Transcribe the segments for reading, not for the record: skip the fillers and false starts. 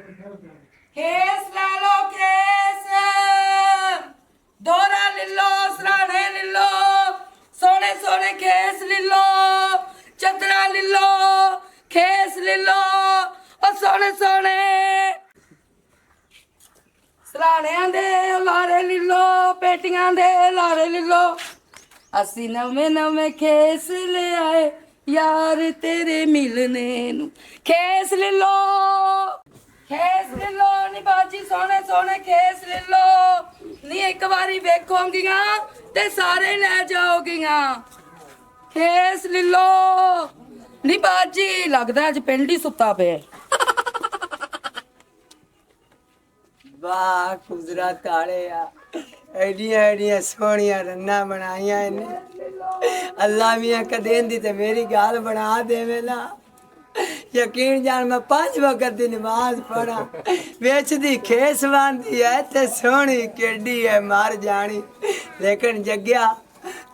Case ले लो case, दोरा ले लो, सराने ले लो, सोने सोने केस ले लो, चदरा ले लो, केस ले लो, और सोने सोने सराने दे लारे ले लो, पेटियां दे लारे ले लो। असी नवे नवे केस ले आए यार तेरे मिलने नू, केस ले लो, खेस ले लो नी बाजी, सोने सोने खेस ले लो नी, एक बारी वेखोगियां ते सारे ले जाओगियां। खेस ले लो नी बाजी, लगदा अज पिंड ही सुत्ता पे। वाह कुदरत वाले एडियां एडियां सोहणियां रन्ना बनाइयां इन्हें। अल्लाह मियां कदें दी ते मेरी गाल बना देवे ना। यकीन जान मैं 5 वक्त दी नमाज पढ़ा, बेच दी खेस बांधी है ते सोहनी केडी है मार जानी। लेकिन जग्या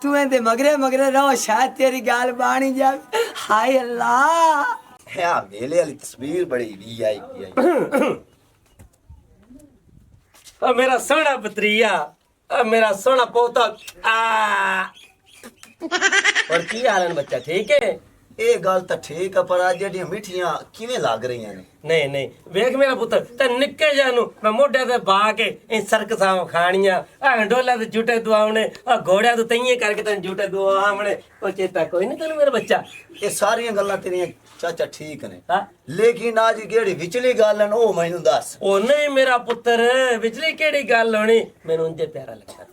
तू एंदे मगरे मगरे रहो, शायद तेरी गाल बानी जावे। हाय अल्लाह हाँ मेले वाली तस्वीर बड़ी वीआईपी। मेरा सोना पतरिया, मेरा सोना पोता। और की हाल है बच्चा, ठीक है? ये गल तो ठीक है, पर आज जेडियां मिठियां किवें लग रही ने? नहीं नहीं वेख मेरा पुत्र ते निक्के जानू मैं मोढे ते बा के इन सर्कसां खाणियां, डोला ते झूटे दुआवणे, घोड़िया तो तइये करके तन झूटे दुआवणे। ओ चेता कोई नहीं तन मेरा बच्चा। ये सारियां गल्लां तेरियां चाचा ठीक ने, हाँ? लेकिन आज जेड़ी विचली गल है ओ मैनू दस। ओ नहीं मेरा पुत्र, बिजली केड़ी गल होनी, मैनू उंजे प्यारा लगदा।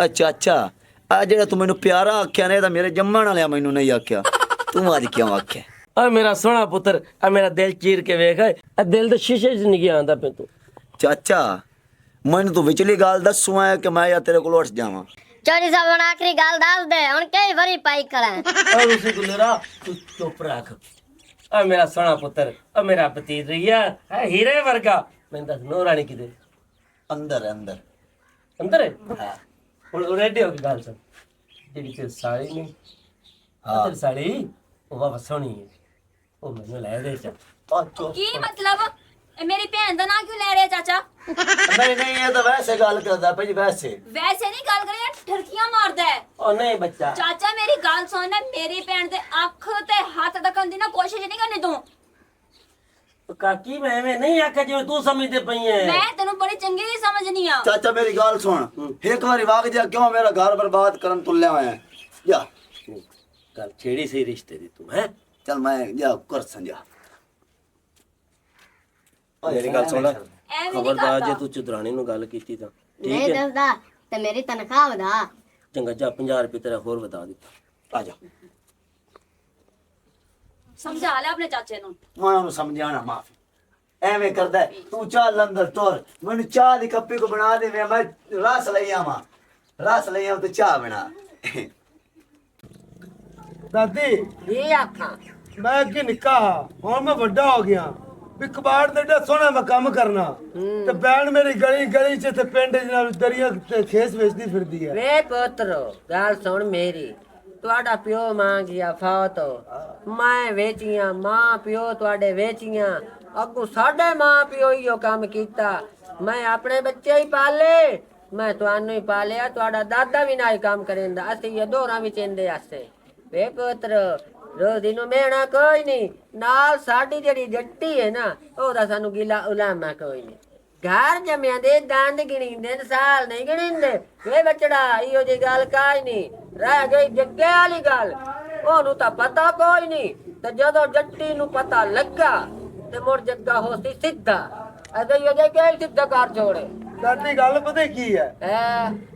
अच्छा अच्छा, आ जेड़ा तू मैनू प्यारा आख्या ने, तां मेरे जम्मण वालिया मैनू नहीं आख्या, तू आज क्यों आख्या? मेरा सोना पुत्र, मेरा दिल चीर के वेख, दिल तो शीशे च नहीं आंदा पे तू। चाचा मैनू तू विचली गल दसू है कि मैं या तेरे कोल उठ जावां? चोरी साहब हुण आखिरी गल दस दे, हुण कई वरी पाई करा। और उसी गुलेरा तू चुप रख। मेरा सोना पुत्र, मेरा भतीजा हीरे वर्गा। मैं दस नो रानी किधर? अंदर है, अंदर अंदर है। हाँ हुण रेडियो की गल सुन, जेडी तेरी साड़ी नहीं, तेरी साड़ी वो वापस सोनी है, वो मैनू ले दे चा। की मतलब मेरी भैन दा नाम क्यों ले रहे चाचा? नहीं नहीं ये तो वैसे गल करदा भाई, वैसे वैसे नहीं गल करे, ठरकियां मारदा है। ओ नहीं बच्चा, चाचा मेरी गल सुन, मेरी भैन दे अख ते हाथ तकन दी ना कोशिश नहीं करनी तू। काकी मैं नहीं आखा जिवें तू समझदे पई है। मैं तेनू बड़ी चंगी नहीं समझनी आ। चाचा मेरी गल सुन, एक बारी वाग जा, क्यों मेरा घर बर्बाद करन तुल्या होया है? जा गल छेड़ी सही रिश्ते दी तू है। चल मैं जा कर संजा। मेरी गल सुन, खबरदार जे तू चुदरानी नु गल कीती तां ठीक नहीं है? दसदा ते मेरी तनख्वाह वधा। चंगा जा 50 रुपए तेरा होर बता दिता। आ जा। समझा ले अपने चाचे नु। मैं उन्हें समझाना माफी एवें करदा है। तू चल अंदर तोर, मैनू चाह दी कप्पी को बना दे, मैं रस लई आवां, रस लई आवां, तू चाह बना। दादी ये आखा मैं अगे निक्का हा, हुण मैं वड्डा हो गया, भी कबाड़ ते एडा सोहना मैं काम करना, ते भैन मेरी गली गली च ते पिंड च दरिया ते खेस वेचदी फिरदी है। वे पुत्रो गल सुन मेरी, तुहाडा प्यो मां गया फौत, मैं वेचियां, मां प्यो तुहाडे वेचियां, अगू साडे मां प्यो इहो काम कीता, मैं अपने बच्चे ही पाले, मैं तुहानू ही पालिया, तुहाडा दादा भी ना ही काम करेंदा, असीं ये दोहरां विच इंदे आसे। वे पुत्र रोजी नू मेहना कोई नहीं, नाल साडी जेड़ी जट्टी है ना ओदा सानू गिला उलामा कोई नहीं। घर जमिया दे दंद गिणींदे साल नहीं गिणींदे। वे बचड़ा इहो जी गल काई नहीं, रह गई जग्गे वाली गल, ओनू तां पता कोई नहीं, ते जदों जट्टी नू पता लगा ते मुड़ जग्गा होसी सीधा, अगे यो जग्गे सीधा कर छोड़े। दादी गल पता की है,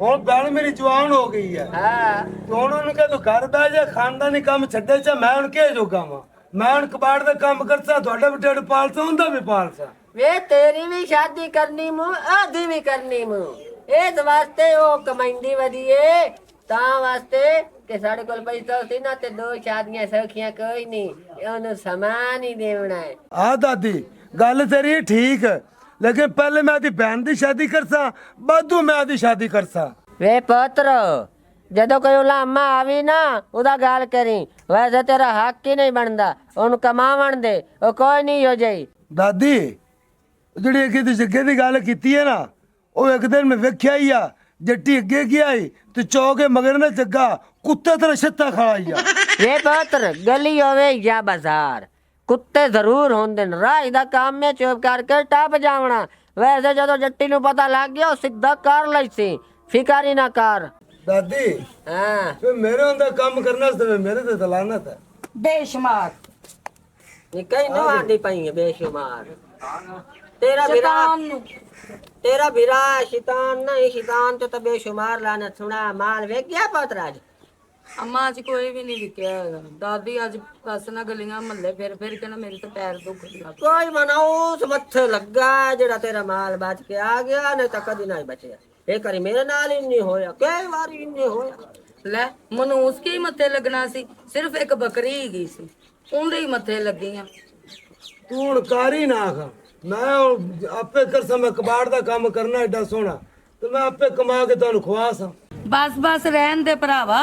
हुण भैन मेरी जवान हो गई है, तो हुण उन्होंने कहा तू घर बह जा, खानदानी काम छड्डे चा, मैं हुण के जोगा वां, मैं हुण कबाड़ दा काम करसा, तुहाडा भी ढिड पालसा, उंदा भी पालसा। वे तेरी भी शादी करनी मु, आधी भी करनी मु, इस वास्ते ओ कमाईंदी वधिए, तां वास्ते कि साढ़े कोल पैसा सी ना ते 2 शादियां सौखियां कोई नहीं, ओनू समान ही देवना है। हाँ दादी गल तेरी ठीक है, लेकिन पहले मैं आदी बहन की शादी करसा, बादू मैं आदी शादी करसा। वे पुत्र जदों कोई उलामा आवी ना उदा गाल करी, वैसे तेरा हक ही नहीं बनता, उन कमावन दे, ओ कोई नहीं हो जाई। दादी ਜਿਹੜੀ ਅੱਗੇ ਤੇ ਜੱਗੇ ਦੀ ਗੱਲ ਕੀਤੀ ਹੈ ਨਾ, ਉਹ ਇੱਕ ਦਿਨ ਮੈਂ ਵੇਖਿਆ ਹੀ ਆ, ਜੱਟੀ ਅੱਗੇ ਗਿਆ ਈ ਤੇ ਚੌਕੇ ਮਗਰ ਨਾ ਜੱਗਾ ਕੁੱਤੇ ਤਰ੍ਹਾਂ ਛੱਤਾ ਖੜਾ ਹੀ ਆ। ਵੇ ਪੁੱਤਰ ਗਲੀ ਹੋਵੇ ਜਾਂ ਬਾਜ਼ਾਰ, ਕੁੱਤੇ ਜ਼ਰੂਰ ਹੁੰਦੇ ਨੇ। ਰਾਹ ਦਾ ਕੰਮ ਹੈ ਚੁੱਪ ਕਰਕੇ ਟੱਪ ਜਾਵਣਾ। ਵੈਸੇ ਜਦੋਂ ਜੱਟੀ ਨੂੰ ਪਤਾ ਲੱਗ ਗਿਆ ਉਹ ਸਿੱਧਾ ਕਰ ਲਈ ਸੀ, ਫਿਕਰ ਹੀ ਨਾ ਕਰ। ਦਾਦੀ ਹਾਂ ਫੇ ਮੇਰੇ ਹੁੰਦਾ ਕੰਮ ਕਰਨਾ ਤੇ ਮੇਰੇ ਤੇ ਤਲਾਨਤ ਹੈ। ਬੇਸ਼ੁਮਾਰ ਇਹ ਕਈ ਨਾ ਆਂਦੀ ਪਈ ਹੈ ਬੇਸ਼ੁਮਾਰ। ਤੇਰਾ ਵੀਰਾ ਸ਼ੈਤਾਨ ਨੂੰ ਤੇਰਾ ਵੀਰਾ ਸ਼ੈਤਾਨ ਨਹੀਂ, ਸ਼ੈਤਾਨ ਤੇ ਤਾਂ ਬੇਸ਼ੁਮਾਰ ਲਾਨਤ ਸੁਣਾ। ਮਾਲ ਵੇਖ ਗਿਆ ਪੁੱਤਰ ਅੱਜ? ਅੰਮਾ ਅੱਜ ਕੋਈ ਵੀ ਨਹੀਂ ਵਿਕਿਆ ਹੈਗਾ। ਦਾਦੀ ਅੱਜ ਬਸ ਨਾ ਗਲੀਆਂ ਮਹੱਲੇ ਫਿਰ ਕੇ ਨਾ ਮੇਰੇ ਤੇ ਪੈਰ ਦੁਖ ਗਿਆ। ਕੋਈ ਮਨਾ ਉਸ ਮੱਥੇ ਲੱਗਾ ਜਿਹੜਾ ਤੇਰਾ ਮਾਲ ਬਚ ਕੇ ਆ ਗਿਆ, ਨਹੀਂ ਤਾਂ ਕਦੀ ਨਹੀਂ ਬਚਿਆ। ਇਹ ਕਰੀ ਮੇਰੇ ਨਾਲ ਹੀ ਨਹੀਂ ਹੋਇਆ, ਕਈ ਵਾਰੀ ਹੀ ਨਹੀਂ ਹੋਇਆ। ਲੈ ਮਨੂਸ ਕੀ ਮੱਥੇ ਲੱਗਣਾ ਸੀ, ਸਿਰਫ ਇੱਕ ਬੱਕਰੀ ਹੀ ਗਈ ਸੀ, ਉਹਦੇ ਹੀ ਮੱਥੇ ਲੱਗੀਆਂ। ਤੂੰ ਹੁਣ ਕਰ ਹੀ ਨਾ ਖਾ, ਮੈਂ ਹੁਣ ਆਪੇ ਕਰ ਸਮਾਂ ਕਬਾੜ ਦਾ ਕੰਮ ਕਰਨਾ ਏਡਾ ਸੋਹਣਾ, ਤੇ ਮੈਂ ਆਪੇ ਕਮਾ ਕੇ ਤੁਹਾਨੂੰ ਖਵਾ ਸਾਂ। ਬਸ ਰਹਿਣ ਦੇ ਭਰਾਵਾ,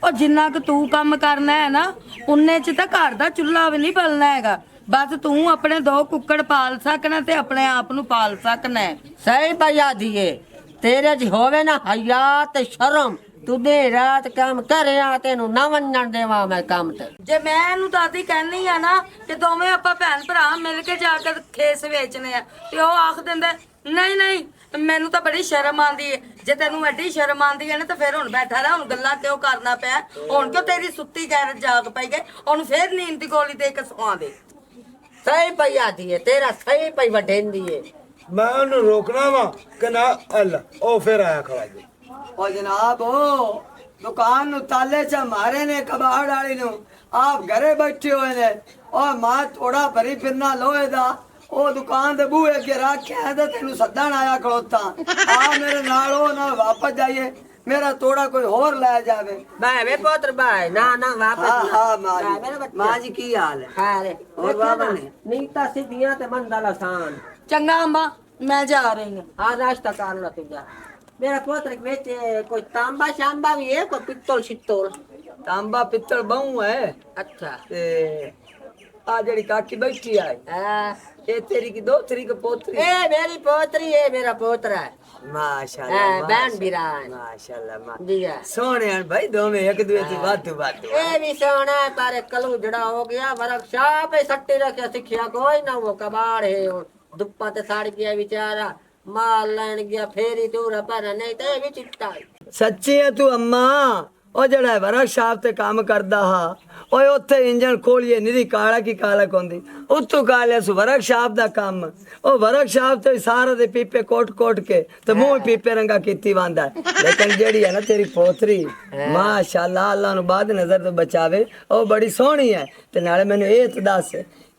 ਉਹ ਜਿੰਨਾ ਕੁ ਤੂੰ ਕੰਮ ਕਰਨਾ ਹੈ ਨਾ, ਉਨੇ ਚ ਤਾਂ ਘਰ ਦਾ ਚੁੱਲ੍ਹਾ ਵੀ ਨਹੀਂ ਬਲਣਾ ਹੈਗਾ। ਬਸ ਤੂੰ ਆਪਣੇ 2 ਕੁੱਕੜ ਪਾਲ ਸਕਣਾ ਤੇ ਆਪਣੇ ਆਪ ਨੂੰ ਪਾਲ ਸਕਣਾ ਹੈ। ਸਹੀ ਪਈਆ ਦੀਏ, ਤੇਰੇ ਚ ਹੋਵੇ ਨਾ ਹਯਾ ਤੇ ਸ਼ਰਮ, ਤੂੰ ਦੇ ਰਾਤ ਕੰਮ ਕਰਿਆ ਤੈਨੂੰ ਨਾ ਮੰਨਣ ਦੇਵਾਂ ਮੈਂ ਕੰਮ ਤੇ। ਜੇ ਮੈਂ ਇਹਨੂੰ ਦਾਦੀ ਕਹਿੰਨੀ ਆ ਨਾ ਕਿ ਦੋਵੇਂ ਆਪਾਂ ਭੈਣ ਭਰਾ ਮਿਲ ਕੇ ਜਾ ਕੇ ਖੇਸ ਵੇਚਨੇ ਆ, ਤੇ ਉਹ ਆਖ ਦਿੰਦਾ ਨਹੀਂ ਮੈਨੂੰ ਤਾਂ ਬੜੀ ਸ਼ਰਮ ਆਂਦੀ ਹੈ। ਜੇ ਤੈਨੂੰ ਐਡੀ ਸ਼ਰਮ ਆਂਦੀ ਹੈ ਨਾ ਤਾਂ ਫਿਰ ਹੁਣ ਬੈਠਾ ਰਹਿ, ਹੁਣ ਗੱਲਾਂ ਕਿਉਂ ਕਰਨਾ ਪਿਆ? ਹੁਣ ਕਿਉਂ ਤੇਰੀ ਸੁੱਤੀ ਗੈਰਤ ਜਾਗ ਪਈ ਗਈ? ਹੁਣ ਫੇਰ ਨੀਂਦ ਦੀ ਗੋਲੀ ਦੇ ਕੇ ਸਵਾ ਦੇ। ਸਹੀ ਪਈਆ ਦੀਏ, ਤੇਰਾ ਸਹੀ ਪਈ ਵਟੇਂਦੀ ਏ। ਮੈਂ ਉਹਨੂੰ ਰੋਕਣਾ ਵਾ ਕਿ ਨਾ ਅੱਲਾ, ਉਹ ਫਿਰ ਆਇਆ ਖਵਾ ਜੀ। ਉਹ ਜਨਾਬ ਉਹ ਦੁਕਾਨ ਨੂੰ ਤਾਲੇ ਚ ਮਾਰੇ ਨੇ ਕਬਾੜ ਵਾਲੀ ਨੂੰ, ਆਪ ਘਰੇ ਬੈਠੇ ਹੋਏ ਨੇ। ਉਹ ਮਾਂ ਥੋੜਾ ਭਰੀ ਫਿਰਨਾ ਲੋਹੇ ਦਾ, ਉਹ ਦੁਕਾਨ ਦੇ ਬੂਹੇ ਅੱਗੇ ਰੱਖਿਆ ਤੇ ਤੈਨੂੰ ਸੱਦਣ ਆਇਆ ਖਲੋਤਾ। ਆ ਮੇਰੇ ਨਾਲ ਉਹ ਨਾਲ ਵਾਪਸ ਜਾਈਏ, ਮੇਰਾ ਤੋੜਾ ਕੋਈ ਹੋਰ ਲੈ ਜਾਵੇ। ਬਾਏ ਵੇ ਪੁੱਤਰ ਬਾਏ, ਨਾ ਵਾਪਸ ਹਾਂ ਨਾ। ਹਾਂ ਬਾਏ ਮੇਰੇ ਮਾਂ ਬੱਚੇ। ਮਾਂ ਜੀ ਕੀ ਹਾਲ ਹੈ? ਹਾਂ ਰੇ ਹੋਰ ਬਾਬਾ ਨੇ? ਨਹੀਂ ਤਾਂ ਸਿੱਧੀਆਂ ਤੇ ਮੰਦਾ ਲਸਾਨ। ਚੰਗਾ ਅੰਬਾ, ਮੈਂ ਜਾ ਰਹੀ ਹਾਂ। ਆ ਨਾਸ਼ਤਾ ਕਰ ਲਾ ਤੂੰ ਜਾ। ਮੇਰਾ ਪੁੱਤਰ ਵਿੱਚ ਕੋਈ ਤਾਂਬਾ ਸ਼ਾਂਬਾ ਵੀ ਹੈ, ਕੋਈ ਪਿੱਤਲ ਛਿੱਤਲ? ਤਾਂਬਾ ਪਿੱਤਲ ਬਹੁ ਹੈ। ਅੱਛਾ ਤੇ ਆ ਜਿਹੜੀ ਕਾਕੀ ਬੈਠੀ ਆ, ਇਹ ਤੇਰੀ ਕੀ ਦੋਤਰੀ ਕੀ ਪੋਤਰੀ? ਇਹ ਮੇਰੀ ਪੋਤਰੀ ਹੈ, ਮੇਰਾ ਪੋਤਰਾ ਹੈ। ਮਾਸ਼ਾਅੱਲਾ ਬੈਨ ਬਿਰਾਨ ਮਾਸ਼ਾਅੱਲਾ ਦੀਆ। ਸੋਹਣੇ ਹਨ ਭਾਈ ਦੋਵੇਂ, ਇੱਕ ਦੂਜੇ ਦੀ ਵਾਧੂ ਇਹ ਵੀ ਸੋਹਣਾ ਹੈ, ਪਰ ਕਲੂ ਜੜਾ ਹੋ ਗਿਆ। ਵਰਕਸ਼ਾਪ ਹੈ, ਸੱਟੀ ਰੱਖਿਆ ਸਿੱਖਿਆ ਕੋਈ ਨਾ, ਉਹ ਕਬਾੜ ਹੈ। ਉਹ ਦੁੱਪਾ ਤੇ ਸੜ ਗਿਆ ਵਿਚਾਰਾ, ਮਾਲ ਲੈਣ ਗਿਆ ਫੇਰੀ ਤੂਰਾ ਪਰ, ਨਹੀਂ ਤੇ ਇਹ ਵੀ ਚਿੱਟਾ ਹੈ। ਸੱਚੀ ਹੈ ਤੂੰ ਅੰਮਾ? ਉਹ ਜਿਹੜਾ ਵਰਕਸ਼ਾਪ ਤੇ ਕੰਮ ਕਰਦਾ ਹਾਂ, ਓਏ ਉੱਥੇ ਇੰਜਣ ਖੋਲੀਏ ਨਿਰੀ ਕਾਲਾ ਕੀ ਕਾਲਕ ਹੁੰਦੀ, ਉੱਤੋਂ ਕਾਲਿਆ ਸੋ ਵਰਕਸ਼ਾਪ ਦਾ ਕੰਮ। ਉਹ ਵਰਕਸ਼ਾਪ ਤੇ ਸਾਰਾ ਦੇ ਪੀਪੇ ਕੋਟ ਕੇ ਤੇ ਮੂੰਹ ਪੀਪੇ ਰੰਗਾ ਕੀਤੀ ਵਾਂਦਾ। ਲੇਕਿਨ ਜਿਹੜੀ ਹੈ ਨਾ ਤੇਰੀ ਪੋਤਰੀ, ਮਾਸ਼ਾਅੱਲਾ, ਅੱਲਾ ਨੂੰ ਬਾਦ ਨਜ਼ਰ ਤੋਂ ਬਚਾਵੇ, ਉਹ ਬੜੀ ਸੋਹਣੀ ਹੈ। ਤੇ ਨਾਲੇ ਮੈਨੂੰ ਇਹ ਤਾਂ ਦੱਸ,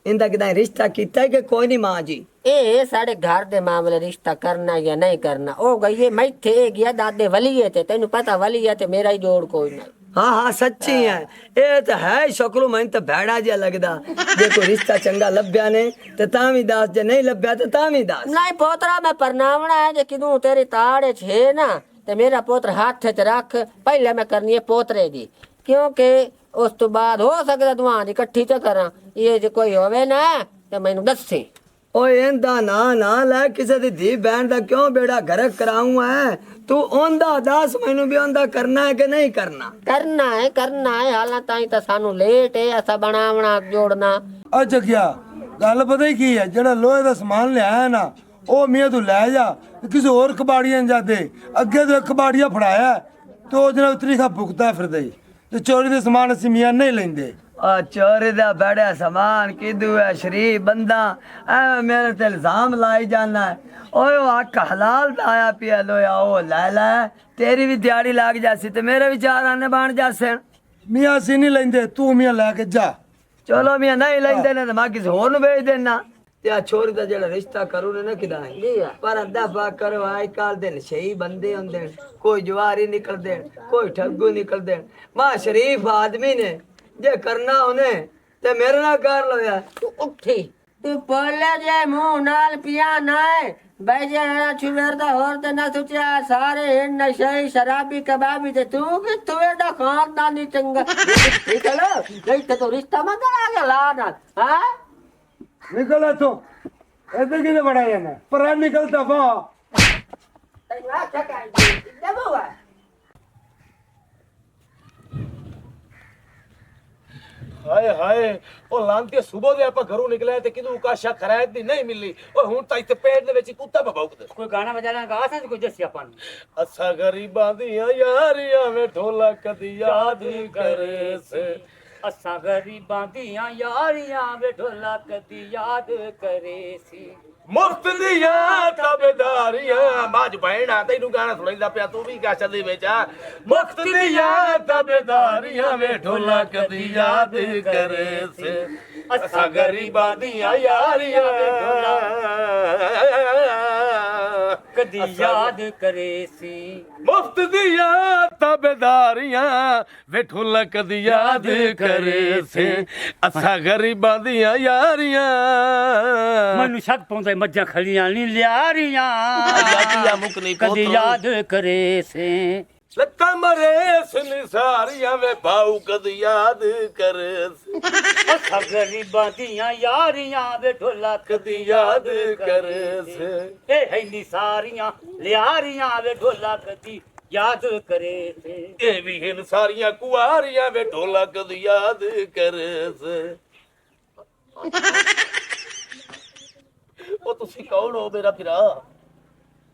ਇੰਦਾ ਕਿਦਾਂ ਰਿਸ਼ਤਾ ਕੀਤਾ ਹੈ ਕਿ ਕੋਈ ਨਹੀਂ? ਮਾਂ ਜੀ ਇਹ ਸਾਡੇ ਘਰ ਦੇ ਮਾਮਲੇ ਰਿਸ਼ਤਾ ਕਰਨਾ ਜਾਂ ਨਹੀਂ ਕਰਨਾ, ਉਹ ਗਈ ਮੈਂ ਇੱਥੇ ਗਿਆ ਦਾਦੇ ਵਲੀਏ ਤੇ, ਤੈਨੂੰ ਪਤਾ ਵਲੀਏ ਤੇ ਮੇਰਾ ਹੀ ਜੋੜ ਕੋਈ ਨਹੀਂ। ਹਾਂ ਸੱਚੀ ਹੈ, ਇਹ ਤਾਂ ਹੈ ਸ਼ਕਲੋਂ ਮੈਨੂੰ ਤਾਂ ਭੈੜਾ ਜਿਹਾ ਲੱਗਦਾ। ਜੇ ਕੋਈ ਰਿਸ਼ਤਾ ਚੰਗਾ ਲੱਭਿਆ ਨੇ ਤੇ ਤਾਂ ਵੀ ਦੱਸ, ਜੇ ਨਹੀਂ ਲੱਭਿਆ ਤੇ ਤਾਂ ਵੀ ਦੱਸ। ਨਹੀਂ ਪੋਤਰਾ ਮੈਂ ਪਰਨਾਵਣਾ ਹੈ, ਜੇ ਕਿਦੋਂ ਤੇਰੀ ਤਾੜੇ ਛੇ ਨਾ ਤੇ ਮੇਰਾ ਪੋਤਰ ਹੱਥ 'ਚ ਰੱਖ, ਪਹਿਲੇ ਮੈਂ ਕਰਨੀ ਹੈ ਪੋਤਰੇ ਦੀ, ਕਿਉਂਕਿ ਉਸ ਤੋਂ ਬਾਅਦ ਹੋ ਸਕਦਾ ਦੁਆ ਦੀ ਇਕੱਠੀ ਤੇ ਕਰਾਂ। ਇਹ ਜੇ ਕੋਈ ਹੋਵੇ ਨਾ ਤੇ ਮੈਨੂੰ ਦੱਸੇ। ਓਏ ਇਹਦਾ ਨਾ ਲੈ, ਕਿਸੇ ਦੀ ਧੀ ਭੈਣ ਦਾ ਕਿਉਂ ਬੇੜਾ ਗਰਕ ਕਰਾਉਂ ਹੈ? ਤੂੰ ਉਹਦਾ ਦੱਸ ਮੈਨੂੰ ਵੀ ਉਹਦਾ ਕਰਨਾ ਹੈ ਕਿ ਨਹੀਂ ਕਰਨਾ? ਕਰਨਾ ਹੈ ਹਾਲਾਂ ਤਾਈ ਤਾਂ ਸਾਨੂੰ ਲੇਟ ਹੈ ਅਸਾਂ ਬਣਾਵਣਾ ਜੋੜਨਾ। ਆ ਜਗਿਆ ਗੱਲ ਪਤਾ ਹੀ ਕੀ ਹੈ, ਜਿਹੜਾ ਲੋਹੇ ਦਾ ਸਮਾਨ ਲਿਆਇਆ ਨਾ, ਉਹ ਮੀਆਂ ਤੂੰ ਲੈ ਜਾ, ਕਿਸੇ ਹੋਰ ਕਬਾੜੀਆਂ ਨੂੰ ਜਾ ਦੇ। ਅੱਗੇ ਤੋਂ ਕਬਾੜੀਆ ਫੜਾਇਆ ਤੇ ਉਹ ਜਨਾਬ ਤਰੀਖਾ ਭੁਗਤਾ ਫਿਰਦੇ, ਤੇ ਚੋਰੀ ਦੇ ਸਮਾਨ ਅਸੀਂ ਮੀਆਂ ਨਹੀਂ ਲੈਂਦੇ। ਆ ਚੋਰੀ ਦਾ ਬੜਾ ਸਮਾਨ ਕਿਦੂ ਹੈ ਸ਼ਰੀਫ ਬੰਦਾ, ਐਵੇਂ ਮੇਰੇ ਤੇ ਇਲਜ਼ਾਮ ਲਾਈ ਜਾਣਾ ਹੈ। ਓਏ ਉਹ ਅੱਖ ਹਲਾਲ ਦਾ ਆਇਆ ਪਿਆ ਲੋਇਆ, ਉਹ ਲੈ ਤੇਰੀ ਵੀ ਦਿਹਾੜੀ ਲੱਗ ਜਾਸੀ ਤੇ ਮੇਰੇ ਵੀ 4 ਆਨੇ ਬਣ ਜਾਸਣ। ਮੀਆਂ ਅਸੀਂ ਨਹੀਂ ਲੈਂਦੇ, ਤੂੰ ਮੀਆਂ ਲੈ ਕੇ ਜਾ। ਚਲੋ ਮੀਆਂ ਨਹੀਂ ਲੈਂਦੇ ਨੇ ਤੇ ਮੈਂ ਕਿਸੇ ਹੋਰ ਨੂੰ ਵੇਚ ਦੇਣਾ। ਤੇ ਆ ਛੋਰੀ ਦਾ ਜਿਹੜਾ ਰਿਸ਼ਤਾ ਕਰੂ ਨੇ ਨਾ ਕਿਦਾਂ ਪਰ ਅੱਧਾ ਪਾ ਕਰੋ। ਅੱਜ ਕੱਲ ਦੇ ਨਸ਼ਈ ਬੰਦੇ ਹੁੰਦੇ ਨੇ, ਕੋਈ ਜਵਾਰੀ ਨਿਕਲਦੇ ਨੇ, ਕੋਈ ਠੱਗੂ ਨਿਕਲਦੇ ਨੇ। ਮਾਂ ਸ਼ਰੀਫ ਆਦਮੀ ਨੇ, ਜੇ ਕਰਨਾ ਉਹਨੇ ਤੇ ਮੇਰੇ ਨਾਲ ਕਰ ਲਿਆ। ਤੂੰ ਉੱਠੀ ਤੂੰ ਬੋਲੇ ਜੇ ਮੂੰਹ ਨਾਲ ਪਿਆ ਨਾ ਬੈ ਜੇ ਛੁਵੇਰ ਦਾ ਹੋਰ ਤੇ ਨਾ ਸੁਚਿਆ ਸਾਰੇ ਨਸ਼ਈ ਸ਼ਰਾਬੀ ਕਬਾਬੀ ਤੇ ਤੂੰ ਕਿ ਤੂੰ ਇਹਦਾ ਖਾਨਦਾਨ ਨਹੀਂ ਚੰਗਾ। ਠੀਕ ਹੈ ਨਾ, ਨਹੀਂ ਤੇ ਤੂੰ ਰਿਸ਼ਤਾ ਮੰਗਣ ਆ ਗਿਆ ਲਾ ਨਾਲ। ਹਾਂ ਨਿਕਲ ਇੱਥੋਂ, ਇੱਥੇ ਕਿਤੇ ਬੜਾ ਜਾਣਾ ਪਰ ਨਿਕਲ ਦਫਾ ਤੈਨੂੰ ਆ ਚੱਕਾਂ ਦਬੋਗਾ ਹਾਏ ਹਾਏ ਉਹ ਲਾਂਤੀ ਸੁਬਹ ਦੇ ਆਪਾਂ ਘਰੋਂ ਨਿਕਲੇ ਤੇ ਕਿਦੋਂ ਕਾਸ਼ਾ ਖਰਾਇਤ ਦੀ ਨਹੀਂ ਮਿਲੀ ਓਏ ਹੁਣ ਤਾਂ ਇੱਥੇ ਪੇਟ ਦੇ ਵਿੱਚ ਕੁੱਤਾ ਭੌਂਕਦਾ ਕੋਈ ਗਾਣਾ ਵਜਾਣਾ ਗਾ ਸਾਂ ਕੋਈ ਦੱਸਿਆ ਆਪਾਂ ਨੂੰ ਅਸਾਂ ਗਰੀਬਾਂ ਦੀਆਂ ਯਾਰੀਆਂ ਵੇ ਢੋਲਾ ਕਦੀ ਯਾਦ ਕਰੇ ਸੇ ਅਸਾਂ ਗਰੀਬਾਂ ਦੀਆਂ ਯਾਰੀਆਂ ਵੇ ਢੋਲਾ ਕਦੀ ਯਾਦ ਕਰੇ ਸੀ ਮੁਫਤ ਦੀਆਂ ਤਬੇਦਾਰੀਆਂ ਬਾਜ ਭੈਣਾ ਤੈਨੂੰ ਗਾਣਾ ਸੁਣਾਈਦਾ ਪਿਆ ਤੂੰ ਵੀ ਕਾਸ਼ਾ ਦੇ ਵਿੱਚ ਆ ਮੁਫਤ ਦੀਆਂ ਤਬੇਦਾਰੀਆਂ ਵੇ ਢੋਲਾ ਕਦੀ ਯਾਦ ਕਰੇ ਸੇ ਅਸਾਂ ਗਰੀਬਾਂ ਦੀਆਂ ਯਾਰੀਆਂ ਵੇ ਢੋਲਾ ਕਦੀ ਯਾਦ ਕਰੇ ਸੀ ਮੁਫਤ ਦੀਆਂ ਤਬੇਦਾਰੀਆਂ ਵੇ ਢੋਲਾ ਕਦੀ ਯਾਦ ਕਰੇ ਸੇ ਅਸਾਂ ਗਰੀਬਾਂ ਦੀਆਂ ਯਾਰੀਆਂ ਮੈਨੂੰ ਸ਼ੱਕ ਪਾਉਂਦਾ ਮੱਝਾਂ ਖਲੀਆਂ ਨਹੀਂ ਲਿਆ ਰੀਆਂ ਯਾਦੀਆਂ ਮੁੱਕ ਨਹੀਂ ਕਦੀ ਯਾਦ ਕਰੇ ਸੇ ਲੱਤਾਂ ਮਰੇ ਸੰਸਾਰੀਆਂ ਵੇ ਬਾਉ ਕਦੀ ਯਾਦ ਕਰੇ ਸੇ ਅਸਾਂ ਗਰੀਬਾਂ ਦੀਆਂ ਯਾਰੀਆਂ ਵੇ ਢੋਲਾ ਕਦੀ ਯਾਦ ਕਰੇ ਸੇ ਇਹ ਹੈ ਨੀ ਸਾਰੀਆਂ ਲਿਆਰੀਆਂ ਵੇ ਢੋਲਾ ਕਦੀ ਯਾਦ ਕਰੇ ਸੇ ਇਹ ਵੀ ਹਨ ਸਾਰੀਆਂ ਕੁਆਰੀਆਂ ਵੇ ਢੋਲਾ ਕਦੀ ਯਾਦ ਕਰੇ ਸੇ ਉਹ ਤੁਸੀਂ ਕੌਣ ਹੋ ਮੇਰਾ ਭਰਾ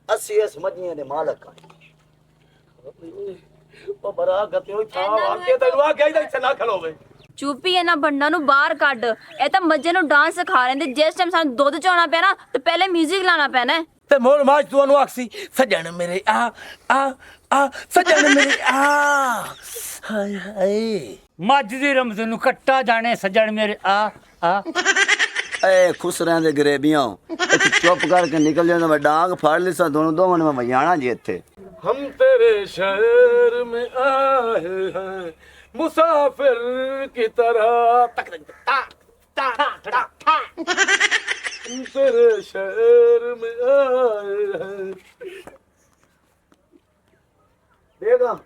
ਅਸੀਂ ਇਸ ਮੱਝੀਆਂ ਦੇ ਮਾਲਕ ਹਾਂ ਉਹ ਬਰਾ ਗੱਤੇ ਹੋਈ ਥਾਂ ਆ ਕੇ ਤੈਨੂੰ ਆ ਗਿਆ ਇੱਥੇ ਨਾ ਖਲੋਵੇ ਚੁੱਪੀ ਇਹਨਾਂ ਬੰਡਾਂ ਨੂੰ ਬਾਹਰ ਕੱਢ ਇਹ ਤਾਂ ਮੱਝੇ ਨੂੰ ਡਾਂਸ ਸਿਖਾ ਰਹੇ ਨੇ ਜਿਸ ਟਾਈਮ ਸਾਨੂੰ ਦੁੱਧ ਚੋਣਾ ਪੈਣਾ ਤੇ ਪਹਿਲੇ 뮤직 ਲਾਣਾ ਪੈਣਾ ਹੈ। ਤੇ ਮੋਰ ਮਾਜ ਤੁਹਾਨੂੰ ਆਖਸੀ ਸਜਣ ਮੇਰੇ ਆ ਸਜਣ ਮੇਰੇ ਆ ਹਾਏ ਹਾਏ ਮੱਝ ਦੀ ਰਮਜ਼ ਨੂੰ ਕੱਟਾ ਜਾਣੇ ਸੱਜਣ ਮੇਰੇ ਆ ਏ ਖੁਸ਼ ਰਹਿੰਦੇ ਗਰੀਬੀਆਂ ਇੱਥੇ ਚੁੱਪ ਕਰਕੇ ਨਿਕਲ ਜਾਂਦਾ ਮੈਂ ਡਾਂਗ ਫੜ ਲਈ ਸਾਂ ਦੋਵਾਂ ਨੇ ਮੈਂ ਵਜਾਣਾ ਜੀ ਇੱਥੇ हम तेरे शहर में आए हैं मुसाफिर की तरह तक ता ता ता ता हम तेरे शहर में आए हैं बेगम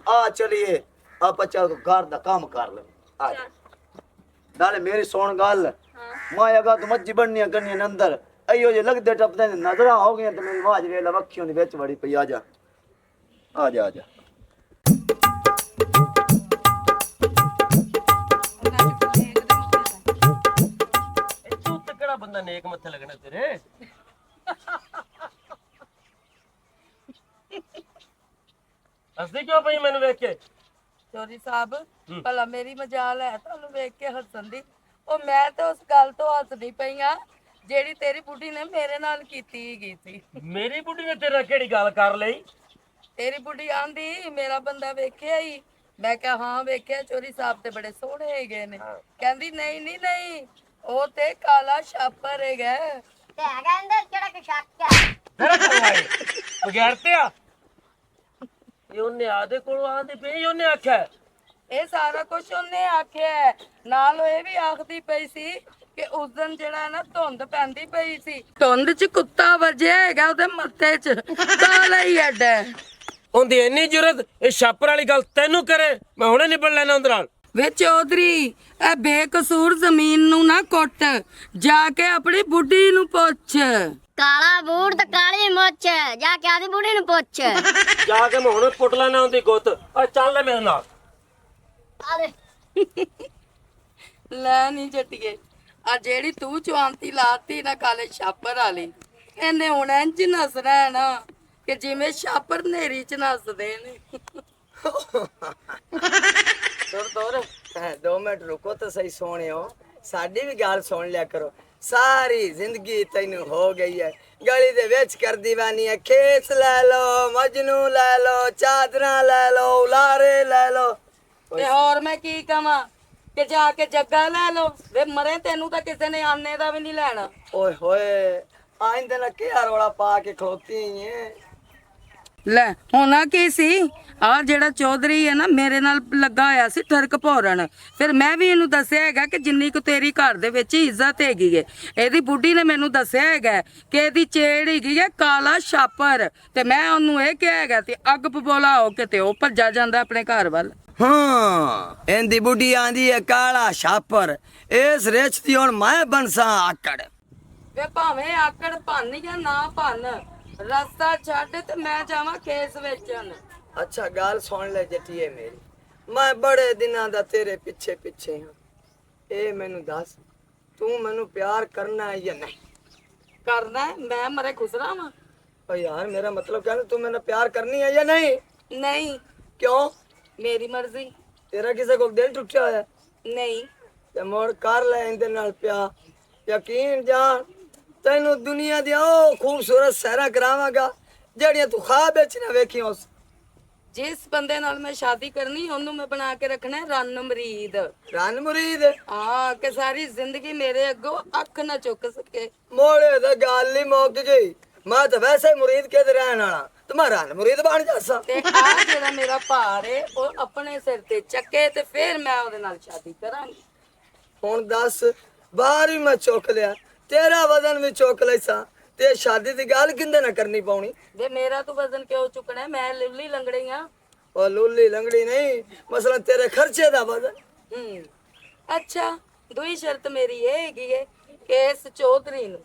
आ चलिए आप चल घर दा काम कर ले आ नाले मेरी सोन गल मां अगा तू मज्जी बननी करनी अंदर अयो जे लगदे टपदे नजरा हो गई ते मेरी आवाज वेला वक्खियों दे विच बड़ी पई आ जा ਤੂੰ ਤੇ ਕਿਹੜਾ ਬੰਦਾ ਨੇਕ ਮੱਥੇ ਲੱਗਣਾ ਤੇਰੇ ਹੱਸਦੀ ਕਿਉਂ ਪਈ ਮੈਨੂੰ ਵੇਖ ਕੇ ਚੋਰੀ ਸਾਹਿਬ ਭਲਾ ਮੇਰੀ ਮਜਾਲ ਹੈ ਤੁਹਾਨੂੰ ਵੇਖ ਕੇ ਹੱਸਣ ਦੀ ਉਹ ਮੈਂ ਤਾਂ ਉਸ ਗੱਲ ਤੋਂ ਹੱਸਦੀ ਪਈ ਆ ਜਿਹੜੀ ਤੇਰੀ ਬੁੱਢੀ ਨੇ ਮੇਰੇ ਨਾਲ ਕੀਤੀ ਗਈ ਸੀ ਮੇਰੀ ਬੁੱਢੀ ਨੇ ਤੇਰਾ ਕਿਹੜੀ ਗੱਲ ਕਰ ਲਈ ਤੇਰੀ ਬੁੱਢੀ ਆਂਦੀ ਮੇਰਾ ਬੰਦਾ ਵੇਖਿਆ ਹੀ ਮੈਂ ਕਿਹਾ ਹਾਂ ਵੇਖਿਆ ਚੋਰੀ ਸਾਹਿਬ ਤੇ ਬੜੇ ਸੋਹਣੇ ਹੈਗੇ ਨੇ ਕਹਿੰਦੀ ਨਹੀਂ ਉਹ ਤੇ ਕਾਲਾ ਛਾਪਰ ਹੈਗਾ ਤੇ ਹੈਗਾ ਅੰਦਰ ਕਿਹੜਾ ਕਿ ਸ਼ੱਕ ਹੈ ਤੇਰਾ ਕੋਲ ਬਗੈਰ ਤੇ ਆ ਇਹ ਉਹਨੇ ਆਦੇ ਕੋਲ ਆਂਦੇ ਪਈ ਉਹਨੇ ਆਖਿਆ ਇਹ ਸਾਰਾ ਕੁਝ ਉਹਨੇ ਆਖਿਆ ਹੈ। ਨਾਲ ਉਹ ਇਹ ਵੀ ਆਖਦੀ ਪਈ ਸੀ ਕਿ ਉਸ ਦਿਨ ਜਿਹੜਾ ਨਾ ਧੁੰਦ ਪੈਂਦੀ ਪਈ ਸੀ ਧੁੰਦ 'ਚ ਕੁੱਤਾ ਵੱਜਿਆ ਹੈਗਾ ਉਹਦੇ ਮੱਥੇ 'ਚ ਕਾਲਾ ਹੀ ਅੱਡ ਹੈ ਉਹਦੀ ਇੰਨੀ ਜ਼ਰੂਰਤ ਇਹ ਛਾਪਰ ਵਾਲੀ ਗੱਲ ਤੈਨੂੰ ਕਰੇ ਮੈਂ ਹੁਣੇ ਨਿਬੜ ਲੈਣਾ ਉਹਦੇ ਨਾਲ ਵੇ ਚੌਧਰੀ ਇਹ ਬੇਕਸੂਰ ਜ਼ਮੀਨ ਨੂੰ ਨਾ ਕੁੱਟ ਜਾ ਕੇ ਆਪਣੀ ਬੁੱਢੀ ਨੂੰ ਪੁੱਛ ਕਾਲਾ ਬੂਟ ਤੇ ਕਾਲੀ ਮੁੱਛ ਜਾ ਕੇ ਆਦੀ ਬੁੜੀ ਨੂੰ ਪੁੱਛ ਜਾ ਕੇ ਮੈਂ ਹੁਣੇ ਪੁੱਟ ਲੈਣਾ ਉਹਦੀ ਗੁੱਤ ਆ ਚੱਲ ਲੈ ਮੇਰੇ ਨਾਲ ਆਲੇ ਲੈ ਨਹੀਂ ਜੱਟੀਏ ਆ ਜਿਹੜੀ ਤੂੰ ਚੁਆਂਤੀ ਲਾਤੀ ਨਾ ਕਾਲੇ ਛਾਪਰ ਵਾਲੀ ਇਹਨੇ ਹੁਣ ਇੰਜ ਨਸਣਾ ਹੈ ਨਾ ਕਿ ਜਿਵੇਂ ਛਾਪਰ ਨੇਰੀ 'ਚ ਨਸਦੇ ਨੇ ਤੁਰ 2 ਮਿੰਟ ਰੁਕੋ ਤਾਂ ਸਹੀ ਸੋਹਣਿਓ ਸਾਡੀ ਵੀ ਗੱਲ ਸੁਣ ਲਿਆ ਕਰੋ ਸਾਰੀ ਜ਼ਿੰਦਗੀ ਤੈਨੂੰ ਹੋ ਗਈ ਹੈ ਗਲੀ ਦੇ ਵਿੱਚ ਕਰ ਦੀਵਾਨੀ ਹੈ ਖੇਸ ਲੈ ਲਓ ਮਜਨੂ ਲੈ ਲਓ ਚਾਦਰਾਂ ਲੈ ਲਓ ਲਾਰੇ ਲੈ ਲਓ ਤੇ ਹੋਰ ਮੈਂ ਕੀ ਕਵਾਂ ਕਿ ਜਾ ਕੇ ਜੱਗਾ ਲੈ ਲਓ ਵੇ ਮਰੇ ਤੈਨੂੰ ਤਾਂ ਕਿਸੇ ਨੇ ਆਨੇ ਦਾ ਵੀ ਨਹੀਂ ਲੈਣਾ ਓਏ ਹੋਏ ਆਇੰਦੇ ਨਾ ਕੀ ਰੌਲਾ ਪਾ ਕੇ ਖਲੋਤੀ ਹੈ ਲੈ ਹੋਣਾ ਕੀ ਸੀ ਆ ਜਿਹੜਾ ਚੌਧਰੀ ਹੈ ਨਾ ਮੇਰੇ ਨਾਲ ਲੱਗਾ ਹੋਇਆ ਸੀ ਠਰਕ ਭੋਰਨ ਫਿਰ ਮੈਂ ਵੀ ਇਹਨੂੰ ਦੱਸਿਆ ਹੈਗਾ ਕਿ ਜਿੰਨੀ ਕੁ ਤੇਰੀ ਘਰ ਦੇ ਵਿੱਚ ਇੱਜ਼ਤ ਹੈਗੀ ਹੈ ਇਹਦੀ ਬੁੱਢੀ ਨੇ ਮੈਨੂੰ ਦੱਸਿਆ ਹੈਗਾ ਕਿ ਇਹਦੀ ਚੇੜ ਹੈਗੀ ਹੈ ਕਾਲਾ ਛਾਪਰ ਤੇ ਮੈਂ ਉਹਨੂੰ ਇਹ ਕਿਹਾ ਹੈਗਾ ਤੇ ਅੱਗ ਪਪੋਲਾ ਹੋ ਕੇ ਤੇ ਉਹ ਭੱਜਾ ਜਾਂਦਾ ਆਪਣੇ ਘਰ ਵੱਲ ਹਾਂ ਇਹਦੀ ਬੁੱਢੀ ਆਂਦੀ ਹੈ ਕਾਲਾ ਛਾਪਰ ਇਸ ਰਿਚ ਦੀ ਹੁਣ ਮੈਂ ਬਣਸਾਂ ਆਕੜ ਵੇ ਭਾਵੇਂ ਆਕੜ ਭੰਨ ਜਾਂ ਨਾ ਭੰਨ, ਰਸਤਾ ਛੱਡ ਤੇ ਮੈਂ ਜਾਵਾਂ ਖੇਸ ਵੇਚਣ। ਅੱਛਾ ਗੱਲ ਸੁਣ ਲੈ ਜੱਟੀਏ ਮੇਰੀ, ਮੈਂ ਬੜੇ ਦਿਨਾਂ ਦਾ ਤੇਰੇ ਪਿੱਛੇ ਪਿੱਛੇ ਹਾਂ। ਇਹ ਮੈਨੂੰ ਦੱਸ, ਤੂੰ ਮੈਨੂੰ ਪਿਆਰ ਕਰਨਾ ਹੈ ਜਾਂ ਨਹੀਂ? ਕਰਨਾ ਹੈ? ਮੈਂ ਮਰੇ ਖੁਸਰਾ ਵਾਂ? ਓ ਯਾਰ ਮੇਰਾ ਮਤਲਬ ਕਹਿੰਦਾ ਤੂੰ ਮੈਨੂੰ ਪਿਆਰ ਕਰਨੀ ਹੈ ਜਾਂ ਨਹੀਂ? ਨਹੀਂ। ਕਿਉਂ? ਮੇਰੀ ਮਰਜ਼ੀ। ਤੇਰਾ ਕਿਸੇ ਕੋਲ ਦਿਲ ਟੁੱਟਿਆ ਹੋਇਆ? ਨਹੀਂ। ਤੇ ਮੋੜ ਕਰ ਲੈ ਇਹਦੇ ਨਾਲ ਪਿਆਰ। ਯਕੀਨ ਜਾਣ, ਤੈਨੂੰ ਦੁਨੀਆ ਦੀਆਂ ਉਹ ਖੂਬਸੂਰਤ ਸਹਿਰਾਂ ਕਰਾਵਾਂਗਾ ਜਿਹੜੀਆਂ ਤੂੰ ਖਾਬ ਵਿੱਚ ਨਾ ਵੇਖੀ ਉਸ। ਜਿਸ ਬੰਦੇ ਨਾਲ ਮੈਂ ਸ਼ਾਦੀ ਕਰਨੀ ਉਹਨੂੰ ਮੈਂ ਬਣਾ ਕੇ ਰੱਖਣਾ ਹੈ ਰੰਨ ਮੁਰੀਦ। ਰੰਨ ਮੁਰੀਦ? ਹਾਂ, ਕਿ ਸਾਰੀ ਜ਼ਿੰਦਗੀ ਮੇਰੇ ਅੱਗੋਂ ਅੱਖ ਨਾ ਚੁੱਕ ਸਕੇ। ਮੋੜੇ ਤਾਂ ਗੱਲ ਹੀ ਮੁੱਕ ਗਈ। ਮੈਂ ਤਾਂ ਵੈਸੇ ਹੀ ਮੁਰੀਦ ਕਿਤੇ ਰਹਿਣ ਵਾਲਾ, ਤੇ ਮੈਂ ਰੰਨ ਮੁਰੀਦ ਬਣ ਜਾਸਾਂ। ਤੇ ਆ ਜਿਹੜਾ ਮੇਰਾ ਭਾਰ ਏ ਉਹ ਆਪਣੇ ਸਿਰ ਤੇ ਚੱਕੇ ਤੇ ਫਿਰ ਮੈਂ ਉਹਦੇ ਨਾਲ ਸ਼ਾਦੀ ਕਰਾਂਗੀ। ਹੁਣ ਦੱਸ, ਬਾਹਰ ਵੀ ਮੈਂ ਚੁੱਕ ਲਿਆ, ਤੇਰਾ ਵਜ਼ਨ ਵੀ ਚੁੱਕ ਲੈਸਾ, ਤੇ ਸ਼ਾਦੀ ਦੀ ਗੱਲ ਕਿੰਦੇ ਨਾ ਕਰਨੀ ਪਾਉਣੀ? ਵੇ ਮੇਰਾ ਤੂੰ ਵਜ਼ਨ ਕਿਉਂ ਚੁੱਕਣਾ? ਮੈਂ ਲੁੱਲੀ ਲੰਗੜੀ ਆ। ਉਹ ਲੁੱਲੀ ਲੰਗੜੀ ਨਹੀਂ, ਮਸਲਾ ਤੇਰੇ ਖਰਚੇ ਦਾ ਵਜ਼ਨ। ਅੱਛਾ, ਦੂਈ ਸ਼ਰਤ ਮੇਰੀ ਇਹ ਹੈਗੀ ਏ ਕਿ ਇਸ ਚੌਧਰੀ ਨੂੰ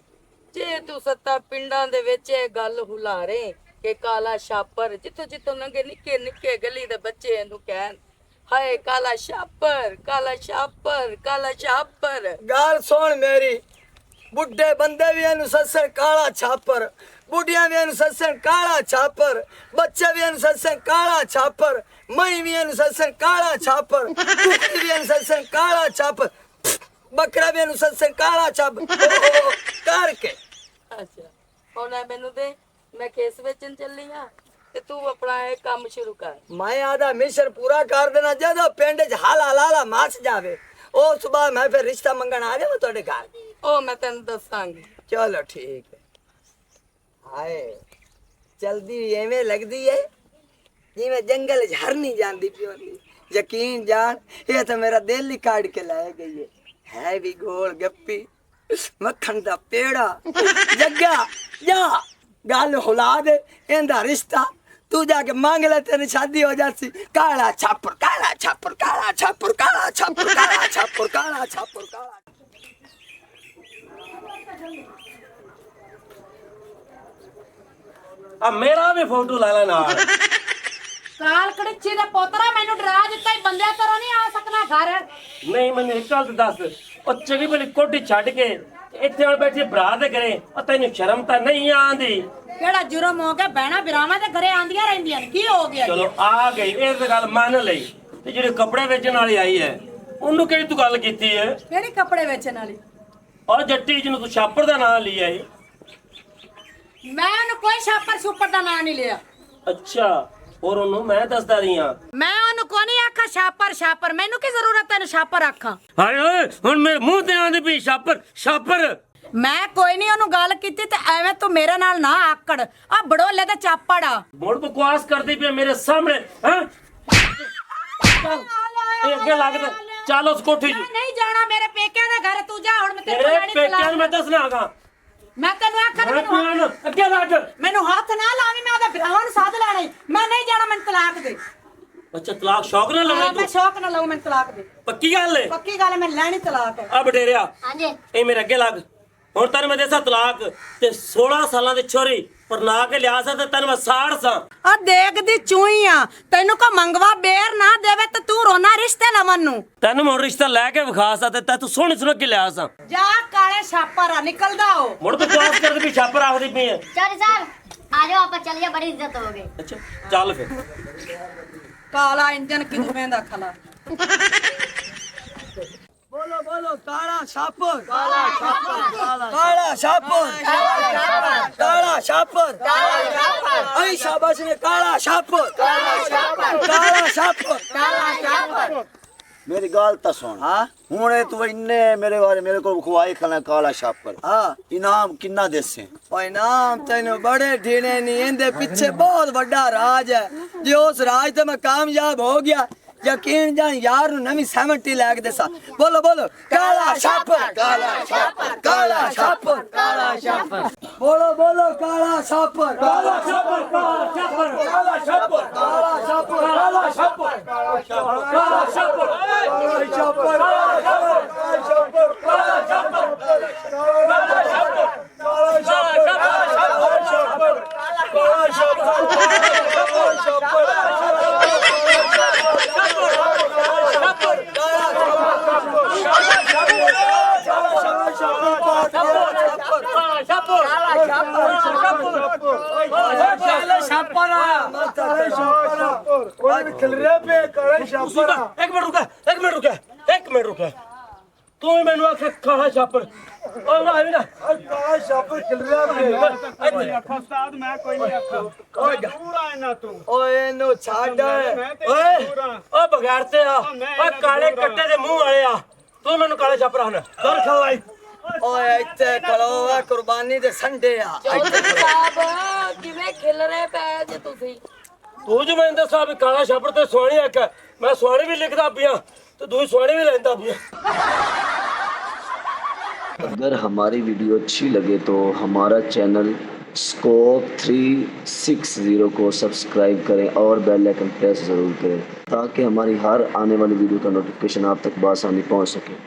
ਜੇ ਤੂੰ ਸੱਤਾ ਪਿੰਡਾਂ ਦੇ ਵਿੱਚ ਇਹ ਗੱਲ ਹੁਲਾਰੇ ਕਿ ਕਾਲਾ ਛਾਪਰ, ਜਿੱਥੋਂ ਜਿੱਥੋਂ ਲੰਘੇ ਨਿੱਕੇ ਨਿੱਕੇ ਗਲੀ ਦੇ ਬੱਚੇ ਇਹਨੂੰ ਕਹਿਣ, ਹਾਏ ਕਾਲਾ ਛਾਪਰ, ਕਾਲਾ ਛਾਪਰ, ਕਾਲਾ ਛਾਪਰ। ਗੱਲ ਸੁਣ ਮੇਰੀ, ਬੁੱਢੇ ਬੰਦੇ ਵੀ ਇਹਨੂੰ ਸੱਸਣ ਕਾਲਾ ਛਾਪਰ, ਬੁੱਢੀਆਂ ਵੀ ਇਹਨੂੰ ਸੱਸਣ ਕਾਲਾ ਛਾਪਰ, ਬੱਚੇ ਵੀ ਇਹਨੂੰ ਸੱਸਣ ਕਾਲਾ ਛਾਪਰ, ਮਈ ਵੀ ਇਹਨੂੰ ਸੱਸਣ ਕਾਲਾ ਛਾਪਰ, ਕੁੱਤੀ ਵੀ ਇਹਨੂੰ ਸੱਸਣ ਕਾਲਾ ਛਾਪਰ, ਬੱਕਰਾ ਵੀ ਇਹਨੂੰ ਸੱਸਣ ਕਾਲਾ ਛਾਪਰ ਕਰਕੇ। ਅੱਛਾ, ਹੁਣ ਇਹ ਮੈਨੂੰ ਦੇ, ਮੈਂ ਖੇਸ ਵੇਚਣ ਚੱਲੀ ਆ ਤੇ ਤੂੰ ਆਪਣਾ ਇਹ ਕੰਮ ਸ਼ੁਰੂ ਕਰ। ਮੈਂ ਆਦਾ ਮਿਸ਼ਨ ਪੂਰਾ ਕਰ ਦੇਣਾ, ਜਦੋਂ ਪਿੰਡ 'ਚ ਹਾਲਾ ਲਾਲਾ ਮੱਚ ਜਾਵੇ ਉਸ ਤੋਂ ਬਾਅਦ ਮੈਂ ਫਿਰ ਰਿਸ਼ਤਾ ਮੰਗਣ ਆ ਜਾਵਾਂ ਤੁਹਾਡੇ ਘਰ। ਉਹ ਮੈਂ ਤੈਨੂੰ ਦੱਸਾਂਗੀ। ਚਲੋ ਠੀਕ ਹੈ। ਹਾਏ ਜਲਦੀ ਐਵੇਂ ਲੱਗਦੀ ਹੈ ਜਿਵੇਂ ਜੰਗਲ 'ਚ ਹਰਨੀ ਜਾਂਦੀ ਪਈ ਹੁੰਦੀ। ਯਕੀਨ ਜਾਣ, ਇਹ ਤਾਂ ਮੇਰਾ ਦਿਲ ਹੀ ਕਾੜ ਕੇ ਲੈ ਗਈ ਹੈ ਵੀ ਗੋਲ ਗੱਪੀ ਮੱਖਣ ਦਾ ਪੇੜਾ। ਜੱਗਾ ਜਾ ਗੱਲ ਹੁਲਾ ਦੇ, ਇਹਦਾ ਰਿਸ਼ਤਾ ਤੂੰ ਜਾ ਕੇ ਮੰਗ ਲੈ, ਤੇਰੀ ਸ਼ਾਦੀ ਹੋ ਜਾਤੀ। ਕਾਲਾ ਛਾਪਰ, ਕਾਲਾ ਛਾਪਰ, ਕਾਲਾ ਛਾਪਰ, ਕਾਲਾ ਛਾਪਰ, ਕਾਲਾ ਛਾਪਰ, ਕਾਲਾ ਛਾਪਰ, ਕਾਲਾ। ਆ ਮੇਰਾ ਵੀ ਫੋਟੋ ਲਾ ਲੈ ਨਾਲ। ਕਾਲ ਕੜਛੀ ਦੇ ਪੋਤਰਾ, ਮੈਨੂੰ ਡਰਾ ਦਿੱਤਾ ਹੀ ਬੰਦਿਆਂ ਤਰ੍ਹਾਂ ਨਹੀਂ ਆ ਸਕਣਾ ਘਰ। ਨਹੀਂ ਮੈਨੂੰ ਇੱਕ ਗੱਲ ਦੱਸ, ਉਹ ਚੰਗੀ ਭਲੀ ਕੋਠੀ ਛੱਡ ਕੇ ਇੱਥੇ ਹੁਣ ਬੈਠੀ ਭਰਾ ਦੇ ਘਰੇ, ਉਹ ਤੈਨੂੰ ਸ਼ਰਮ ਤਾਂ ਨਹੀਂ ਆਂਦੀ? ਕਿਹੜਾ ਜੁਰਮ ਹੋ ਗਿਆ? ਬਹਿਣਾ ਬਿਰਾਵਾਂ ਦੇ ਘਰੇ ਆਂਦੀਆਂ ਰਹਿੰਦੀਆਂ ਨੇ, ਕੀ ਹੋ ਗਿਆ? ਚਲੋ ਆ ਗਈ, ਇਹ ਤਾਂ ਗੱਲ ਮੰਨ ਲਈ। ਤੇ ਜਿਹੜੇ ਕੱਪੜੇ ਵੇਚਣ ਵਾਲੀ ਆਈ ਹੈ ਉਹਨੂੰ ਕਿਹੜੀ ਤੂੰ ਗੱਲ ਕੀਤੀ ਹੈ? ਕਿਹੜੀ ਕੱਪੜੇ ਵੇਚਣ ਵਾਲੀ? ਉਹ ਜੱਟੀ ਜਿਹਨੂੰ ਤੂੰ ਛਾਪਰ ਦਾ ਨਾਂ ਲਿਆ ਏ। ਮੈਂ ਉਹਨੂੰ ਕੋਈ ਛਾਪਰ ਛੁਪਰ ਦਾ ਨਾਂ ਨਹੀਂ ਲਿਆ। ਅੱਛਾ, ਹੋਰ ਉਹਨੂੰ ਮੈਂ ਦੱਸਦਾ ਰਹੀ ਹਾਂ। ਮੈਂ ਉਹਨੂੰ ਕੋਈ ਨਹੀਂ ਆਖਾ ਛਾਪਰ ਛਾਪਰ, ਮੈਨੂੰ ਕੀ ਜ਼ਰੂਰਤ ਤੈਨੂੰ ਛਾਪਰ ਆਖਾਂ? ਹਾਏ ਓਏ, ਹੁਣ ਮੇਰੇ ਮੂੰਹ ਤੇ ਆਂਦੀ ਪਈ ਛਾਪਰ ਛਾਪਰ। ਮੈਂ ਕੋਈ ਨਹੀਂ ਉਹਨੂੰ ਗੱਲ ਕੀਤੀ ਤੇ ਐਵੇਂ ਤੂੰ ਮੇਰੇ ਨਾਲ ਨਾ ਆਕੜ। ਆ ਬੜੋਲੇ ਤੇ ਚਾਪੜ ਆ। ਮੋੜ ਬਕਵਾਸ ਕਰਦੀ ਪਈ ਮੇਰੇ ਸਾਹਮਣੇ, ਹੈ? ਇਹ ਅੱਗੇ ਲੱਗ ਤੇ ਚੱਲ ਉਸ ਕੋਠੀ 'ਚ। ਮੈਂ ਨਹੀਂ ਜਾਣਾ ਮੇਰੇ ਪੇਕਿਆਂ ਦੇ ਘਰ, ਤੂੰ ਜਾ ਹੁਣ। ਮੈਂ ਤੇਰੇ ਤੇਰੇ ਕੋਲ ਨਹੀਂ ਪੇਕਿਆਂ ਨੂੰ ਮੈਂ ਦੱਸਣਾਗਾ। ਮੈਂ ਤੈਨੂੰ ਆਖਾਂ ਅੱਗੇ ਲੱਗ। ਮੈਨੂੰ ਹੱਥ ਨਾ ਲਾਵੀਂ, ਮੈਂ ਉਹਦੇ ਭਰਾਵਾਂ ਨੂੰ ਸਾਧ ਲੈਣਾ ਈ। ਮੈਂ ਨਹੀਂ ਜਾਣਾ, ਮੈਨੂੰ ਤਲਾਕ ਦੇ। ਅੱਛਾ, ਤਲਾਕ ਸ਼ੌਕ ਨਾਲ ਲੈਣਾ ਮੈਂ ਤੂੰ? ਸ਼ੌਕ ਨਾ ਲਊ, ਮੈਨੂੰ ਤਲਾਕ ਦੇ। ਪੱਕੀ ਗੱਲ ਏ? ਪੱਕੀ ਗੱਲ, ਮੈਂ ਲੈਣੀ ਤਲਾਕ। ਆ ਬਟੇਰਿਆ, ਹਾਂਜੀ ਇਹ ਮੇਰੇ ਅੱਗੇ ਲੱਗ। ਹੁਣ ਤੈਨੂੰ ਮੈਂ ਦੇਸਾਂ ਤਲਾਕ, ਤੇ 16 ਸਾਲਾਂ ਦੀ ਛੋਰੀ ਪਰ ਨਾ ਕੇ ਲਿਆ ਸਾਂ ਤੇ ਤੈਨੂੰ ਮੈਂ ਸਾੜ ਸਾਂ। ਆ ਦੇਖਦੀ ਚੂਈ ਆ, ਤੈਨੂੰ ਕੋ ਮੰਗਵਾ ਬੇਰ ਨਾ ਦੇਵੇ ਤੇ ਤੂੰ ਰੋਣਾ ਰਿਸ਼ਤੇ ਲਵਨ ਨੂੰ। ਤੈਨੂੰ ਮੈਂ ਰਿਸ਼ਤਾ ਲੈ ਕੇ ਵਿਖਾ ਸਾਂ ਤੇ ਤੂੰ ਸੋਹਣੀ ਸੁਣ ਕੇ ਲਿਆ ਸਾਂ। ਜਾ ਕਾਲੇ ਛਾਪਰ ਆ, ਨਿਕਲਦਾ ਹੋ। ਮੁੜ ਬਕਵਾਸ ਕਰਦੀ ਪਈ ਛਾਪਰ ਆਖਦੀ ਪਈ ਹੈ। चौधरी साहब आ जाओ, आप चलिए, बड़ी इज्जत हो गई। ਅੱਛਾ ਚੱਲ ਫਿਰ। ਕਾਲਾ ਇੰਜਨ ਕਿਵੇਂ ਦਾ ਖਲਾ। बोलो बोलो काला छापर, काला छापर, काला छापर, काला छापर, आई शाबाश ने काला छापर, काला छापर। मेरी गाल ता सुन। हाँ हूं तू इन्ने मेरे बारे मेरे को खुआई खाना काला छापर। हाँ इनाम किन्ना देसे? ओए नाम तेन बड़े ढीने नहीं, इनके पीछे बहुत बड़ा राज है। जो उस राज ते मैं कामयाब हो गया, यकीन जान यार नवी 70 लैक दे सा। बोलो बोलो काला छापर, काला छापर, काला छापर, काला छापर। बोलो बोलो काला छापर, काला छापर, काला छापर, काला छापर, काला छापर, काला छापर, काला छापर, काला छापर, काला छापर, काला छापर, काला छापर, काला छापर, काला छापर। आज खिल रहा पे काला छापर एक मिनट रुका एक मिनट रुका एक मिनट रुका तू ही मैंने आखे काला छापर और आई ना काला छापर खिल रहा पे उस्ताद मैं कोई नहीं आखा पूरा है ना तू ਓਏ ਇਹਨੂੰ ਛੱਡ ਓਏ ਓ ਬਗਾੜਤੇ ਆ ਓ ਕਾਲੇ ਕੱਟੇ ਦੇ ਮੂੰਹ ਵਾਲੇ ਆ ਤੂੰ ਮੈਨੂੰ ਕਾਲੇ ਛਾਪਰ ਹਨ ਦਰ ਖਵਾਈ ਓਏ ਇੱਥੇ ਖਲੋ ਆ ਕੁਰਬਾਨੀ ਦੇ ਸੰਡੇ ਆ ਚੌਧਰੀ ਸਾਹਿਬ ਕਿਵੇਂ ਖਿਲ ਰਹੇ ਪਏ ਜੇ ਤੁਸੀਂ ਤੂੰ ਜੋ ਮੈਨੂੰ ਦੱਸਾਂ ਵੀ ਕਾਲਾ ਛਾਪਰ ਤੇ ਸੋਹਣੀ ਇੱਕ ਮੈਂ ਸੋਹਣੀ ਵੀ ਲਿਖਦਾ ਪਿਆ ਤੇ ਦੂਜੀ ਸੋਹਣੀ ਵੀ ਲੈਂਦਾ ਪਿਆ अगर हमारी वीडियो अच्छी लगे तो हमारा चैनल स्कोप 360 को सब्सक्राइब करें और बेल आइकन प्रेस ज़रूर करें ताकि हमारी हर आने वाली वीडियो का नोटिफिकेशन आप तक बआसानी पहुंच सके।